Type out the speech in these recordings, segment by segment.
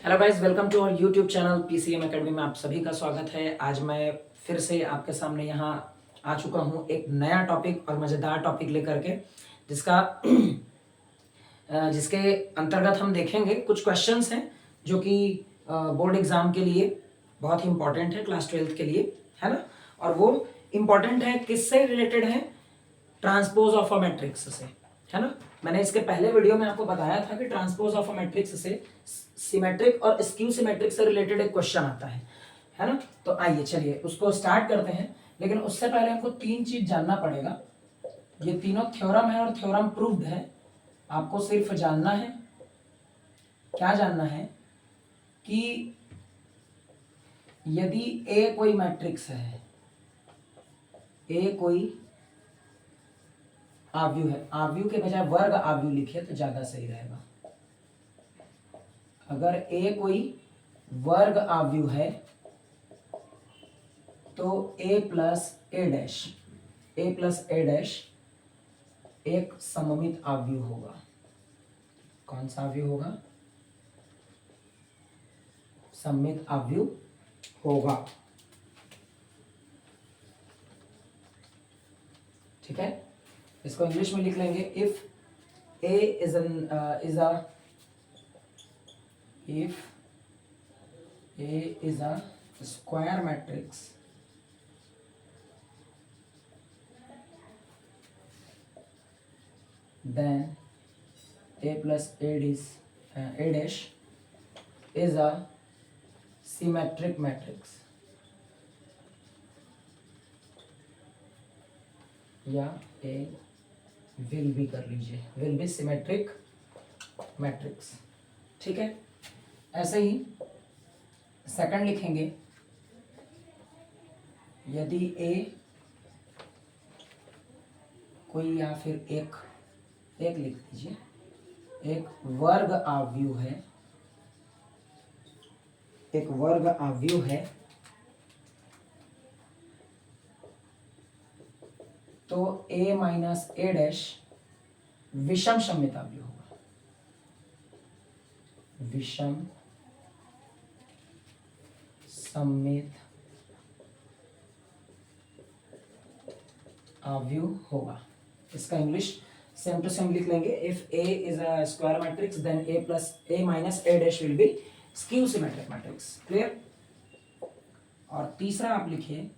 Hello guys, welcome to our YouTube channel PCM academy में आप सभी का स्वागत है। आज मैं फिर से आपके सामने यहाँ आ चुका हूँ एक नया टॉपिक और मज़ेदार टॉपिक लेकर के, जिसके अंतर्गत हम देखेंगे कुछ क्वेश्चंस हैं जो कि बोर्ड एग्ज़ाम के लिए बहुत ही इंपॉर्टेंट है, क्लास 12th के लिए, है ना। और वो इम्पॉर्टेंट है, किससे रिलेटेड है? ट्रांसपोज ऑफ अ मैट्रिक्स से, है ना। मैंने इसके पहले वीडियो में आपको बताया था कि ट्रांसपोज ऑफ अ मैट्रिक्स से सिमेट्रिक और स्क्यू सिमेट्रिक से रिलेटेड एक क्वेश्चन आता है ना। तो आइए चलिए उसको स्टार्ट करते हैं, लेकिन उससे पहले हमको तीन चीज जानना पड़ेगा। ये तीनों थ्योरम है और थ्योरम प्रूव्ड है। आपको सिर्फ जानना है, क्या जानना है कि यदि ए कोई मैट्रिक्स है, ए कोई आव्यू है, आव्यू के बजाय वर्ग आव्यू लिखिए तो ज्यादा सही रहेगा। अगर ए कोई वर्ग आव्यू है तो a plus A dash, a plus A dash एक सममित आव्यू होगा। कौन सा आव्यू होगा? सममित आव्यू होगा। ठीक है, इसको इंग्लिश में लिख लेंगे। If a is a square matrix, then a plus a dash is a symmetric matrix, या a will be कर लीजिए, will be symmetric matrix। ठीक है, ऐसे ही सेकंड लिखेंगे, यदि a कोई, या फिर एक लिख दीजिए, एक वर्ग आव्यू है, एक वर्ग आव्यू है, तो a माइनस ए डैश विषम सममित आव्यू होगा। विषम सममित आव्यू होगा। इसका इंग्लिश सेम टू सेम लिख लेंगे। If a is a square matrix then a plus a minus A dash will be skew symmetric matrix. Clear? और तीसरा आप लिखिए,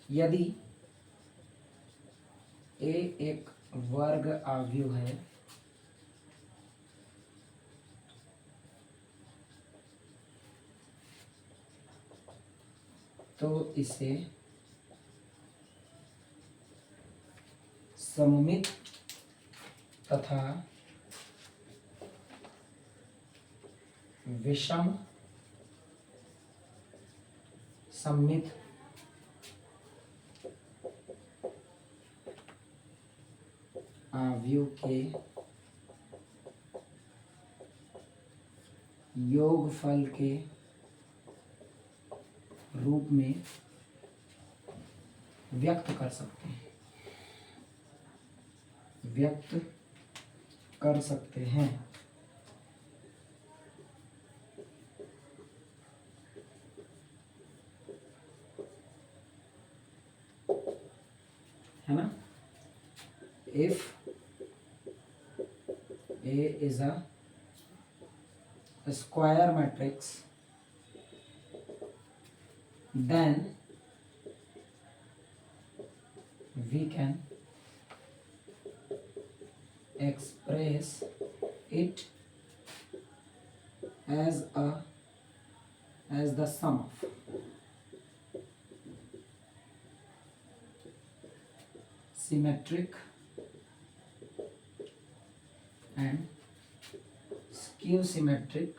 यदि a एक वर्ग आव्यू है तो इसे सममित तथा विषम सममित आव्यू के योगफल के रूप में व्यक्त कर सकते हैं, व्यक्त कर सकते हैं। है ना? If A is a square matrix, then we can express it as the sum of symmetric and skew symmetric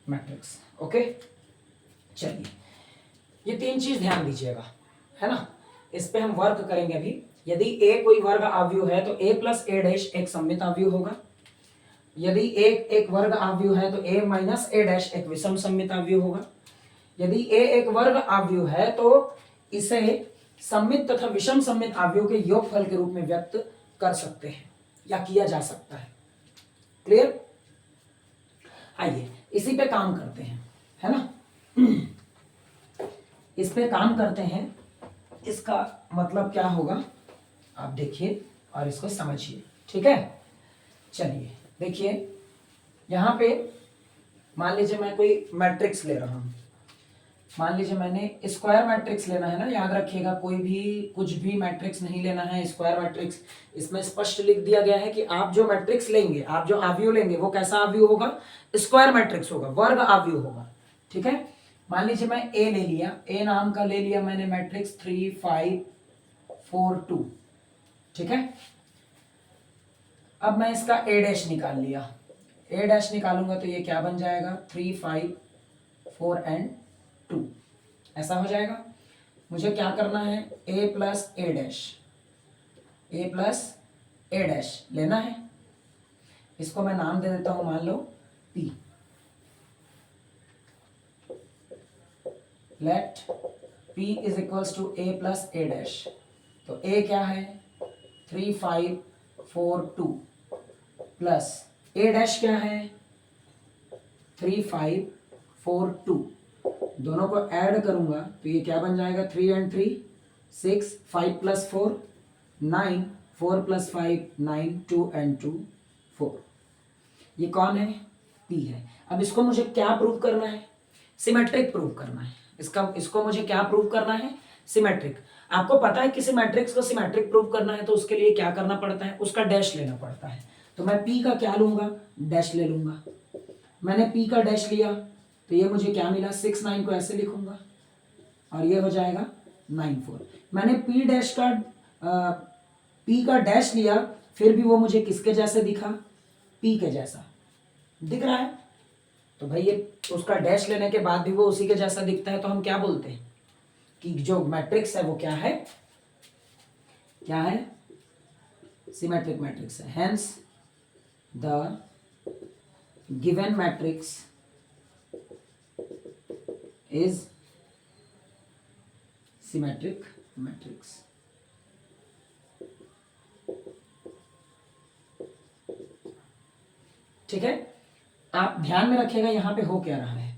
matrix. Okay, चलिए ये तीन चीज ध्यान दीजिएगा, है ना। इस पे हम वर्क करेंगे अभी। यदि a कोई वर्ग आव्यू है तो a प्लस ए डैश एक सममित आव्यू होगा। यदि एक वर्ग आव्यूह है तो a माइनस a डैश एक विषम सममित आव्यूह होगा। यदि a एक वर्ग आव्यूह है तो इसे सममित तथा विषम सममित आव्यूह के योगफल के रूप में व्यक्त कर सकते हैं या किया जा सकता है। क्लियर? आइए इसी पे काम करते हैं, है ना। इस पे काम करते हैं। इसका मतलब क्या होगा आप देखिए और इसको समझिए, ठीक है। चलिए देखिए, यहां पे मान लीजिए मैं कोई मैट्रिक्स ले रहा हूं। मान लीजिए मैंने स्क्वायर मैट्रिक्स लेना है ना, याद रखिएगा कोई भी कुछ भी मैट्रिक्स नहीं लेना है, स्क्वायर मैट्रिक्स। इसमें स्पष्ट लिख दिया गया है कि आप जो मैट्रिक्स लेंगे, आप जो आव्यूह लेंगे वो कैसा आव्यूह होगा? स्क्वायर मैट्रिक्स होगा, वर्ग आव्यूह होगा, ठीक है। मान लीजिए मैं ए ले लिया, ए नाम का ले लिया मैंने मैट्रिक्स 3 5 4 2, ठीक है। अब मैं इसका ए डैश निकाल लिया, ए डैश निकालूंगा तो ये क्या बन जाएगा? 3 5 4 एंड 2 ऐसा हो जाएगा। मुझे क्या करना है? a plus A dash, A plus A dash लेना है। इसको मैं नाम दे देता हूं, मान लो p। Let p is equals to a plus A dash. तो a क्या है? 3 5 4 2 प्लस ए डैश क्या है? 3 5 4 2। दोनों को ऐड करूंगा तो ये क्या बन जाएगा? 3 एंड 3 6, 5 प्लस 4 9, 4 प्लस 5 9, 2 एंड 2 4। ये कौन है? P है। अब इसको मुझे क्या प्रूव करना है? सिमेट्रिक प्रूव करना है। इसको मुझे क्या प्रूव करना है? सिमेट्रिक। आपको पता है किसी मैट्रिक्स को सिमेट्रिक प्रूव करना है तो उसके लिए क्या करना पड़ता है? उसका डैश लेना पड़ता है। तो मैं P का क्या लूंगा? डैश ले लूंगा। मैंने P का डैश लिया तो ये मुझे क्या मिला? 6 9 को ऐसे लिखूंगा और ये हो जाएगा 9 4। मैंने P डैश का P का डैश लिया, फिर भी वो मुझे किसके जैसे दिखा? P के जैसा दिख रहा है। तो भाई ये उसका डैश लेने के बाद भी वो उसी के जैसा दिखता है, तो हम क्या बोलते हैं कि जो मैट्रिक्स है वो क्या है? क्या है? सिमेट्रिक मैट्रिक्स है। Hence the given matrix is symmetric matrix। ठीक है, आप ध्यान में रखिएगा यहां पे हो क्या रहा है।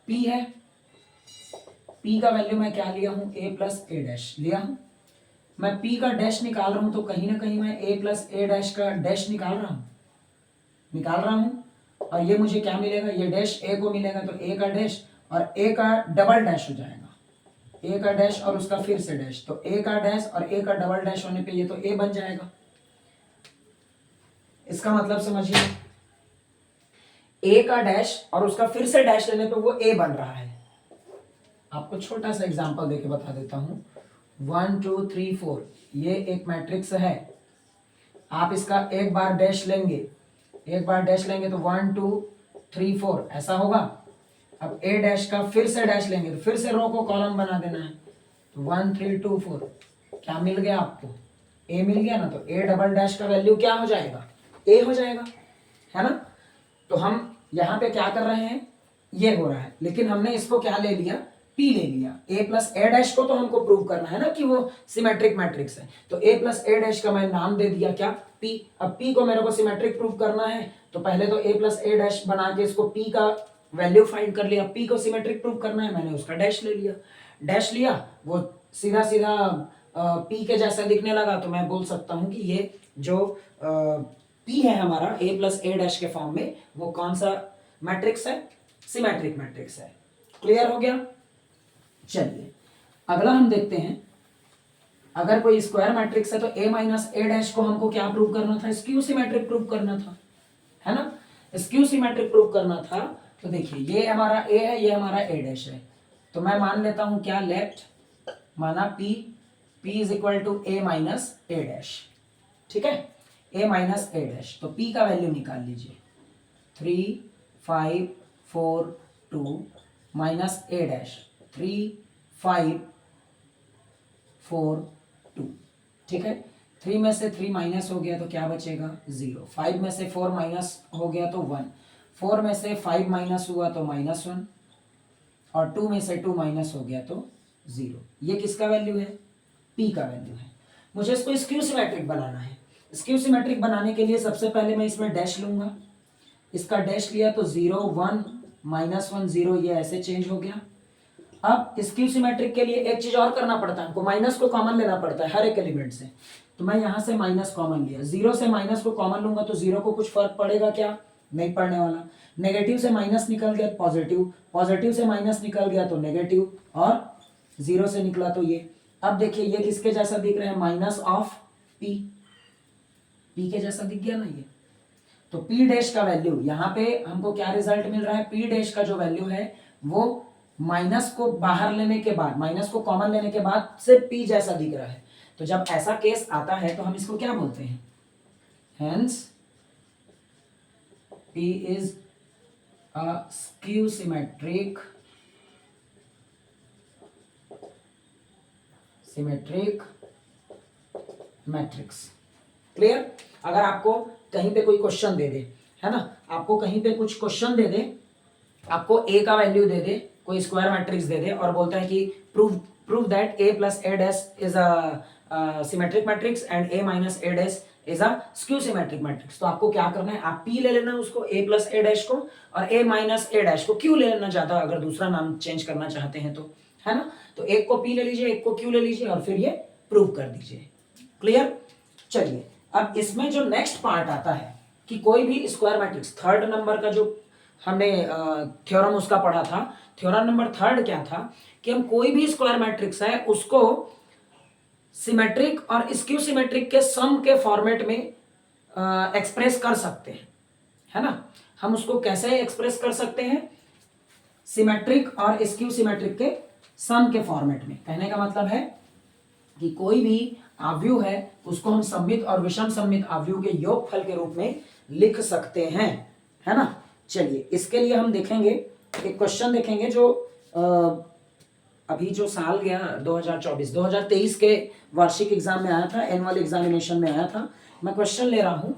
P है, P का वैल्यू मैं क्या लिया हूं? a प्लस ए डैश लिया हूं। मैं P का डैश निकाल रहा हूं तो कहीं ना कहीं मैं a प्लस ए डैश का डैश निकाल रहा हूं और ये मुझे क्या मिलेगा? ये डैश a को मिलेगा तो a का डैश और a का डबल डैश हो जाएगा, a का डैश और उसका फिर से डैश, तो a का डैश और a का डबल डैश होने पे ये तो a बन जाएगा। इसका मतलब समझिए, a का डैश और उसका फिर से डैश लेने पे वो a बन रहा है। आपको छोटा सा एग्जांपल देके बता देता हूं। 1 2 3 4 ये एक मैट्रिक्स है। आप इसका एक बार डैश लेंगे तो 1 2 3 4 ऐसा होगा। अब a डैश का फिर से डैश लेंगे तो फिर से रो को कॉलम बना देना है, तो 1 3 2 4 क्या मिल गया आपको? a मिल गया ना। तो a डबल डैश का वैल्यू क्या हो जाएगा? a हो जाएगा, है ना। तो हम यहाँ पे क्या कर रहे हैं? ये हो रहा है, लेकिन हमने इसको क्या ले लिया? P ले लिया। a प्लस ए डैश को तो हमको प्रूव करना है ना कि वो सिमेट्रिक मैट्रिक्स है, तो a प्लस ए डैश का मैं नाम दे दिया क्या? P। अब P को मेरे को सिमेट्रिक प्रूव करना है तो पहले तो a प्लस ए डैश बना के इसको P का वैल्यू फाइंड कर लिया। P को सिमेट्रिक प्रूव करना है, मैंने उसका डैश ले लिया। डैश लिया, वो सीधा सीधा P के जैसा दिखने लगा, तो मैं बोल सकता हूं कि ये जो P है हमारा a प्लस ए डैश के फॉर्म में, वो कौन सा मैट्रिक्स है? सिमेट्रिक मैट्रिक्स है। क्लियर हो गया? चलिए अगला हम देखते हैं। अगर कोई स्क्वायर मैट्रिक्स है तो a माइनस ए डैश को हमको क्या प्रूव करना था? स्क्यू सिमेट्रिक प्रूव करना था, है ना। स्क्यू सिमेट्रिक प्रूव करना था। तो देखिए ये हमारा a है, ये हमारा ए डैश है, तो मैं मान लेता हूं क्या? लेट माना p is equal to a minus A dash, ठीक है, a माइनस ए डैश। तो p का वैल्यू निकाल लीजिए। 3 5 4 2 माइनस ए डैश 3 5 4 2, ठीक है। 3 में से 3 माइनस हो गया तो क्या बचेगा 0। 5 में से 4 माइनस हो गया तो 1। 4 में से 5 माइनस हुआ तो -1 और 2 में से 2 माइनस हो गया तो 0। ये किसका वैल्यू है? P का वैल्यू है। मुझे इसको स्क्यू सिमेट्रिक बनाना है। स्क्यू सिमेट्रिक बनाने के लिए सबसे पहले मैं इसमें डैश लूंगा। इसका डैश लिया तो 0 1 -1 0, ये ऐसे चेंज हो गया। अब स्क्यू सिमेट्रिक के लिए एक चीज और करना पड़ता है हमको, माइनस को कॉमन लेना पड़ता है हर एक एलिमेंट से। तो मैं यहां से माइनस कॉमन लिया, 0 से माइनस को कॉमन लूंगा तो 0 को कुछ फर्क पड़ेगा क्या? नहीं पड़ने वाला। नेगेटिव से माइनस निकल गया तो पॉजिटिव, पॉजिटिव से माइनस निकल गया तो नेगेटिव, और 0 से निकला तो ये। अब देखिए ये किसके जैसा दिख रहा है? Minus of P। P के जैसा दिख गया ना ये। तो P डैश का वैल्यू यहाँ पे हमको क्या रिजल्ट मिल रहा है? P डैश का जो वैल्यू है वो माइनस को बाहर लेने के बाद, माइनस को कॉमन लेने के बाद से P जैसा दिख रहा है। तो जब ऐसा केस आता है तो हम इसको क्या बोलते हैं? Hence P is a skew symmetric matrix. Clear? अगर आपको कहीं पे कोई क्वेश्चन दे दे, है ना, आपको कहीं पे कुछ क्वेश्चन दे दे, आपको A का वैल्यू दे दे, कोई स्क्वायर मैट्रिक्स दे दे और बोलता है कि prove that A plus A dash is a symmetric matrix and A minus A dash is a skew symmetric matrix, तो आपको क्या करना है? आप P ले लेना उसको, A प्लस A डैश को, और A माइनस A डैश को Q ले लेना, ज्यादा अगर दूसरा नाम चेंज करना चाहते हैं तो, है ना। तो एक को P ले लीजिए, एक को Q ले लीजिए और फिर ये प्रूव कर दीजिए। क्लियर? चलिए अब इसमें जो नेक्स्ट पार्ट आता है कि कोई भी स्क्वायर मैट्रिक्स, थर्ड नंबर का जो हमने थ्योरम उसका पढ़ा था, थ्योरम नंबर थर्ड क्या था कि हम कोई भी स्क्वायर मैट्रिक्स है उसको सिमेट्रिक और स्क्यू सिमेट्रिक के सम के फॉर्मेट में एक्सप्रेस कर सकते हैं, है ना। हम उसको कैसे एक्सप्रेस कर सकते हैं? सिमेट्रिक और स्क्यू सिमेट्रिक के सम के फॉर्मेट में। कहने का मतलब है कि कोई भी आव्यूह है उसको हम सममित और विषम सममित आव्यूह के योगफल के रूप में लिख सकते हैं, है ना। चलिए इसके लिए हम देखेंगे, एक क्वेश्चन देखेंगे जो अभी जो साल गया 2023 के वार्षिक एग्जाम में आया था, एनुअल एग्जामिनेशन में आया था। मैं क्वेश्चन ले रहा हूं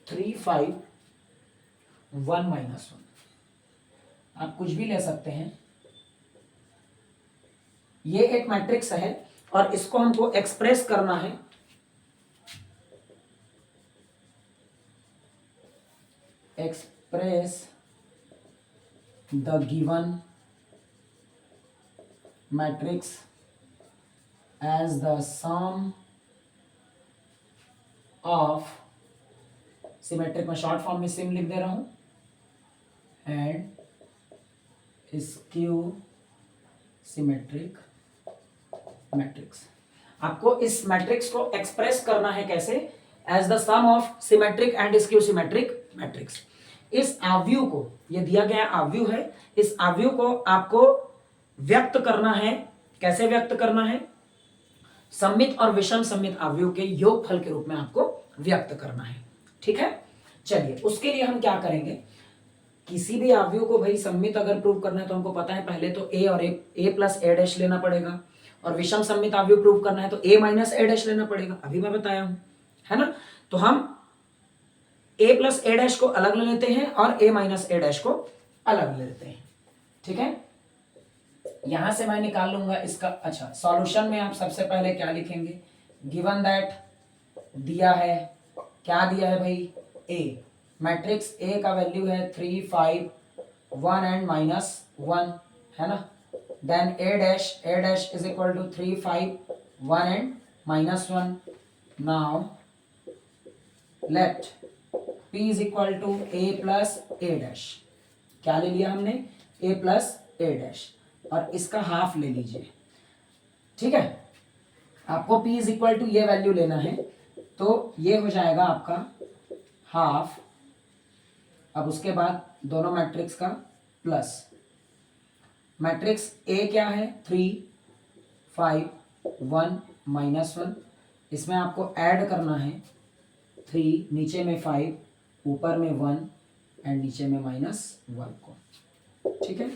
3 5 1 -1। आप कुछ भी ले सकते हैं। ये एक मैट्रिक्स है और इसको हमको एक्सप्रेस करना है express the given matrix as the sum of, symmetric में शॉर्ट फॉर्म में सिम लिख दे रहा हूं, एंड स्क्यू सिमेट्रिक मैट्रिक्स। आपको इस मैट्रिक्स को एक्सप्रेस करना है कैसे? As the sum of symmetric and skew symmetric matrix. इस आव्यूह को, ये दिया गया आव्यूह है, इस आव्यूह को आपको व्यक्त करना है। कैसे व्यक्त करना है? सममित और विषम सममित आव्यूह के योगफल के रूप में आपको व्यक्त करना है। ठीक है, चलिए उसके लिए हम क्या करेंगे? किसी भी आव्यूह को भाई सममित अगर प्रूव करना है तो हमको पता है पहले तो A और A प्लस A डैश लेना पड़ेगा, और विषम सममित आव्यूह प्रूव करना है तो A माइनस A डैश लेना पड़ेगा, अभी मैं बताया हूं, है ना। तो हम A प्लस A डैश को अलग ले लेते हैं और A माइनस A डैश को अलग ले लेते हैं। ठीक है, यहां से मैं निकाल लूंगा इसका। अच्छा, सॉल्यूशन में आप सबसे पहले क्या लिखेंगे? गिवन दैट दिया है, क्या दिया है भाई? A, मैट्रिक्स A का वैल्यू है 3 5 1 एंड -1, है ना। Then A dash is equal to 3 5 1 and -1। Now let P is equal to A plus A dash. क्या ले लिया हमने? A प्लस A डैश, और इसका हाफ ले लीजिए। ठीक है, आपको P इज इक्वल टू ये वैल्यू लेना है, तो ये हो जाएगा आपका हाफ। अब उसके बाद दोनों मैट्रिक्स का प्लस, मैट्रिक्स A क्या है? 3 5 1 -1, इसमें आपको ऐड करना है 3, नीचे में 5, ऊपर में 1 एंड नीचे में -1 को। ठीक है,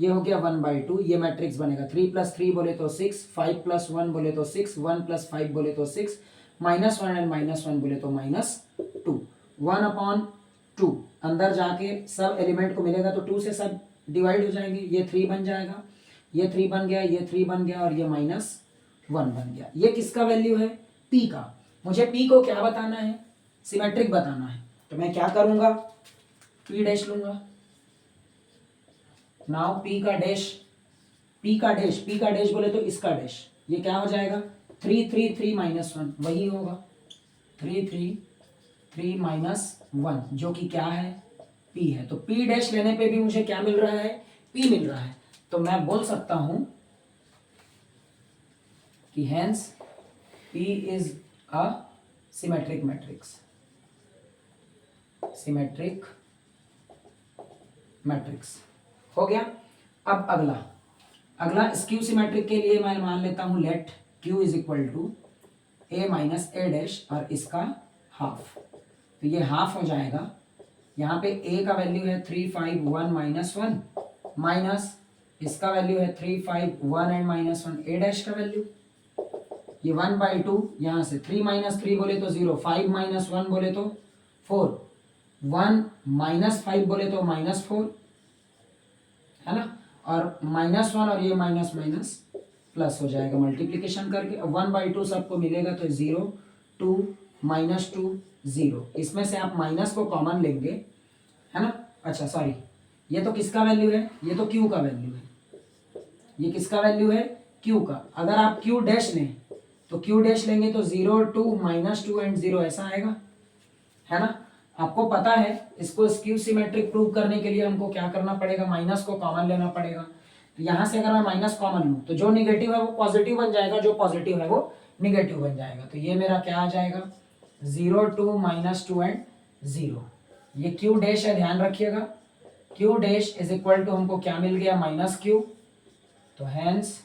ये हो गया 1/2, ये मैट्रिक्स बनेगा 3 + 3 बोले तो 6, 5 + 1 बोले तो 6, 1 + 5 बोले तो 6, -1 एंड -1 बोले तो -2, 1/2 अंदर जाके सब एलिमेंट को मिलेगा तो 2 से सब डिवाइड हो जाएंगे, ये 3 बन जाएगा, ये 3 बन गया, ये 3 बन गया और ये -1 बन गया। ये किसका वैल्यू है? P का। मुझे P को क्या बताना है? सिमेट्रिक बताना है। तो मैं क्या करूंगा? P डैश लूंगा। नाउ P का डैश बोले तो इसका डैश, ये क्या हो जाएगा? 3 3 3 -1 वही होगा, 3 3 3 -1 जो कि क्या है? P है। तो P डैश लेने पे भी मुझे क्या मिल रहा है? P मिल रहा है। तो मैं बोल सकता हूं कि hence P is a symmetric matrix. Symmetric matrix हो गया। अब अगला स्क्यू सिमेट्रिक के लिए मैं मान लेता हूं let Q is equal to A minus A dash और इसका हाफ। तो ये हाफ हो जाएगा, यहाँ पे A का वैल्यू है 3 5 1 -1 माइनस इसका वैल्यू है 3 5 1 एंड -1 A डैश का वैल्यू, ये 1/2 यहाँ से 3 - 3 बोले तो 0, 5 - 1 बोले तो 4, 1 -5 बोले तो -4 है ना, और -1 और ये माइनस माइनस प्लस हो जाएगा मल्टीप्लिकेशन करके। 1/2 सबको मिलेगा तो 0 2 -2 0, इसमें से आप माइनस को कॉमन लेंगे है ना। अच्छा सॉरी, ये तो किसका वैल्यू है? ये तो Q का वैल्यू है। ये किसका वैल्यू है? Q का। अगर आप Q डैश लें तो Q डैश लेंगे तो 0 2 -2 एंड 0 ऐसा आएगा है ना। आपको पता है इसको स्क्यू सिमेट्रिक प्रूव करने के लिए हमको क्या करना पड़ेगा? माइनस को कॉमन लेना पड़ेगा। तो यहाँ से अगर मैं माइनस कॉमन लूँ तो जो निगेटिव है वो पॉजिटिव बन जाएगा, जो पॉजिटिव है वो निगेटिव बन जाएगा। तो ये मेरा क्या आ जाएगा? 0 2 -2 एंड 0। ये Q डैश है, ध्यान रखिएगा। Q dash is equal to हमको क्या मिल गया? -Q। तो hence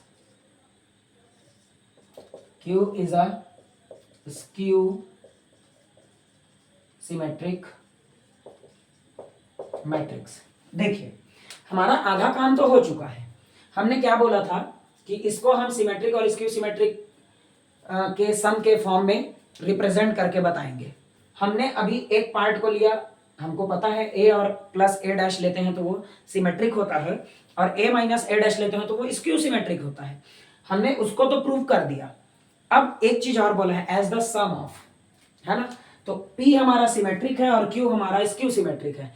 Q is a skew symmetric matrix. देखिए हमारा आधा काम तो हो चुका है। हमने क्या बोला था कि इसको हम सिमेट्रिक और स्क्यू सिमेट्रिक के सम के फॉर्म में रिप्रेजेंट करके बताएंगे। हमने अभी एक पार्ट को लिया, हमको पता है A और प्लस A डैश लेते हैं तो वो सिमेट्रिक होता है, और A माइनस A डैश लेते हैं तो वो स्क्यू सिमेट्रिक होता है। हमने उसको तो प्रूव कर दिया। अब एक चीज और बोला है, एज द सम ऑफ, है ना। तो P हमारा सिमेट्रिक है और Q हमारा स्क्यू सिमेट्रिक है।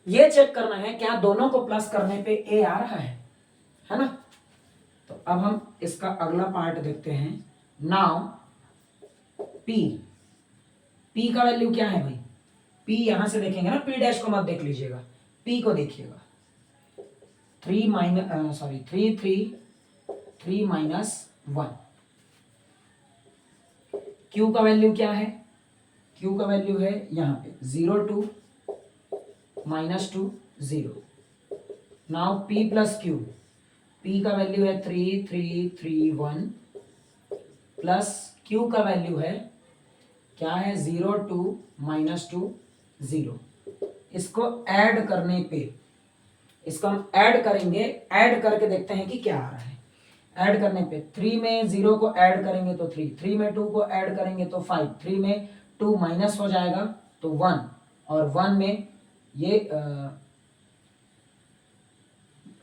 ये चेक करना है क्या दोनों को प्लस करने पे A आ रहा है ना। तो अब हम इसका अगला पार्ट देखते हैं। नाउ P का वैल्यू क्या है भाई? P यहां से देखेंगे ना, P डैश को मत देख लीजिएगा, P को देखिएगा। 3 3 -1। Q का वैल्यू क्या है? Q का वैल्यू है यहाँ पे 0 2 -2 0। Now P plus Q, P का वैल्यू है 3 3 3 1 प्लस Q का वैल्यू है क्या है? 0 2 -2 0। इसको ऐड करने पे, इसको हम ऐड करेंगे, ऐड करके देखते हैं कि क्या आ रहा है। ऐड करने पे 3 में 0 को ऐड करेंगे तो 3, 3 में 2 को ऐड करेंगे तो 5, 3 में 2 माइनस हो जाएगा तो 1, और 1 में ये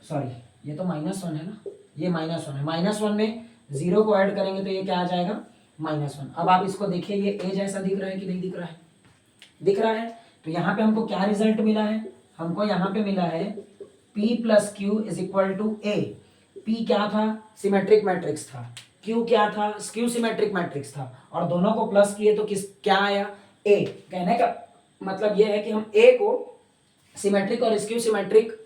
सॉरी ये तो -1 है ना, ये -1 है। -1 में 0 को ऐड करेंगे तो ये क्या आ जाएगा? -1। अब आप इसको देखिए, ये A जैसा दिख रहा है कि नहीं दिख रहा है? दिख रहा है। तो यहाँ पे हमको क्या रिजल्ट मिला है? हमको यहाँ पे मिला है P plus Q is equal to A। P क्या था? सिमेट्रिक मैट्रिक्स था। Q क्या था? स्क्यू सिमेट्रिक मैट्रिक्स था। और दोनों को प्लस किए तो क्या आया? A। कहने का मतलब यह है कि हम A को सिमेट्रिक और स्क्यू सिमेट्रिक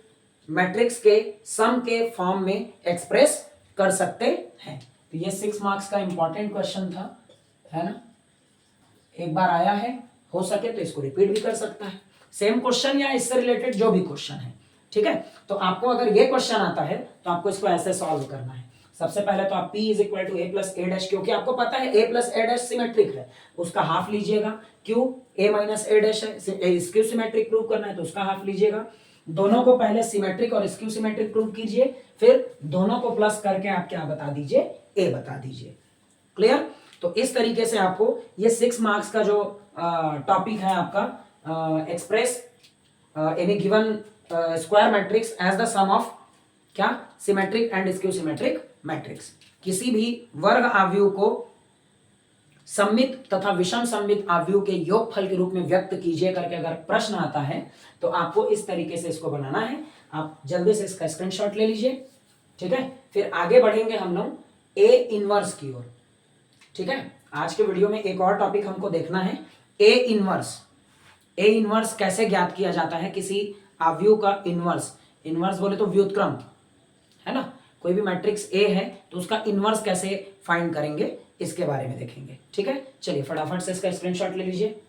मैट्रिक्स के सम के फॉर्म में एक्सप्रेस कर सकते हैं। तो ये 6 मार्क्स का इंपॉर्टेंट क्वेश्चन था, है ना। एक बार आया है, हो सके तो इसको रिपीट भी कर सकता है, सेम क्वेश्चन या इससे रिलेटेड जो भी क्वेश्चन है, ठीक है। तो आपको अगर ये क्वेश्चन आता है तो आपको इसको ऐसे सॉल्व करना है। सबसे पहले तो आप P is equal to A plus A dash, क्योंकि आपको पता है A plus A dash symmetric है, उसका हाफ लीजिएगा। Q A minus A dash है, स्क्यू सिमेट्रिक प्रूव करना है तो उसका हाफ लीजिएगा। दोनों को पहले सिमेट्रिक और स्क्यू सिमेट्रिक प्रूव कीजिए, फिर दोनों को प्लस करके आप क्या बता दीजिए, ए बता दीजिए। क्लियर? तो इस तरीके से आपको ये 6 मार्क्स का जो टॉपिक है आपका express any given square matrix as the sum of क्या, symmetric and skew symmetric matrix. किसी भी वर्ग आव्यूह को सममित तथा विषम सममित आव्यूह के योगफल के रूप में व्यक्त कीजिए करके अगर प्रश्न आता है तो आपको इस तरीके से इसको बनाना है। आप जल्दी से इसका स्क्रीनशॉट ले लीजिए, ठीक है। फिर आगे बढ़ेंगे हम लोग ए इनवर्स की ओर, ठीक है। आज के वीडियो में एक और टॉपिक हमको देखना है, ए इनवर्स। ए इनवर्स कैसे ज्ञात किया जाता है किसी आव्यूह का इनवर्स, इनवर्स बोले तो व्युत्क्रम, है ना। कोई भी मैट्रिक्स ए है तो उसका इनवर्स कैसे फाइंड करेंगे, इसके बारे में देखेंगे, ठीक है। चलिए फटाफट से इसका स्क्रीनशॉट ले लीजिए।